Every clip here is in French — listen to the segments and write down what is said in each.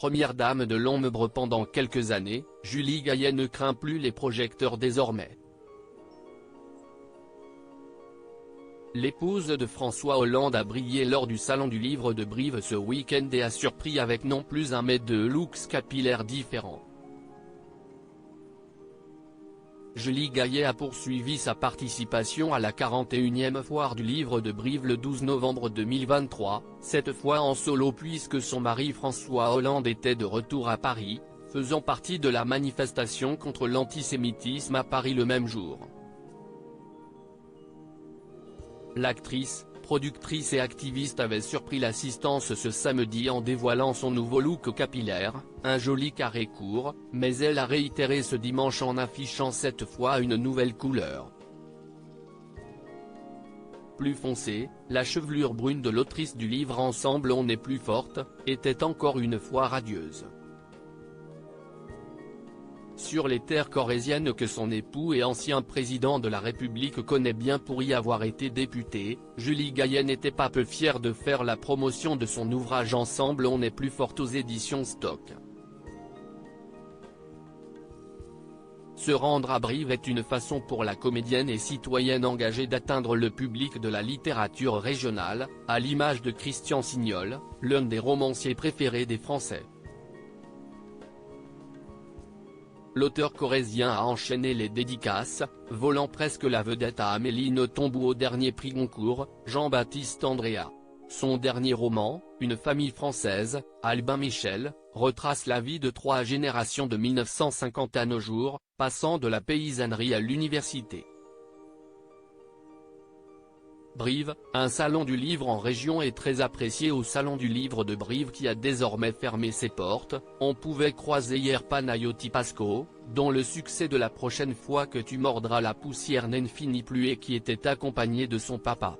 première dame de l'ombre pendant quelques années, Julie Gaillet ne craint plus les projecteurs désormais. L'épouse de François Hollande a brillé lors du Salon du Livre de Brive ce week-end et a surpris avec non plus un mais deux looks capillaires différents. Julie Gaillet a poursuivi sa participation à la 41e foire du livre de Brive le 12 novembre 2023, cette fois en solo puisque son mari François Hollande était de retour à Paris, faisant partie de la manifestation contre l'antisémitisme à Paris le même jour. L'actrice, productrice et activiste avait surpris l'assistance ce samedi en dévoilant son nouveau look capillaire, un joli carré court, mais elle a réitéré ce dimanche en affichant cette fois une nouvelle couleur. Plus foncée, la chevelure brune de l'autrice du livre Ensemble on est plus forte, était encore une fois radieuse. Sur les terres corréziennes que son époux et ancien président de la République connaît bien pour y avoir été député, Julie Gaillet n'était pas peu fière de faire la promotion de son ouvrage Ensemble on est plus forte aux éditions Stock. Se rendre à Brive est une façon pour la comédienne et citoyenne engagée d'atteindre le public de la littérature régionale, à l'image de Christian Signol, l'un des romanciers préférés des Français. L'auteur corrézien a enchaîné les dédicaces, volant presque la vedette à Amélie Nothomb ou au dernier prix Goncourt, Jean-Baptiste Andréa. Son dernier roman, Une famille française, Albin Michel, retrace la vie de 3 générations de 1950 à nos jours, passant de la paysannerie à l'université. Brive, un salon du livre en région est très apprécié au Salon du Livre de Brive qui a désormais fermé ses portes. On pouvait croiser hier Panayotis Pasco, dont le succès de La prochaine fois que tu mordras la poussière n'en finit plus et qui était accompagné de son papa.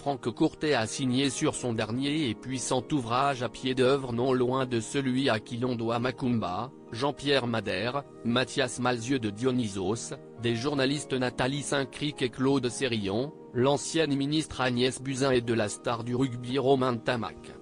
Franck Courtet a signé sur son dernier et puissant ouvrage à pied d'œuvre non loin de celui à qui l'on doit Macumba, Jean-Pierre Madère, Mathias Malzieu de Dionysos, des journalistes Nathalie Saint-Cric et Claude Sérillon, l'ancienne ministre Agnès Buzyn et de la star du rugby Romain Ntamack.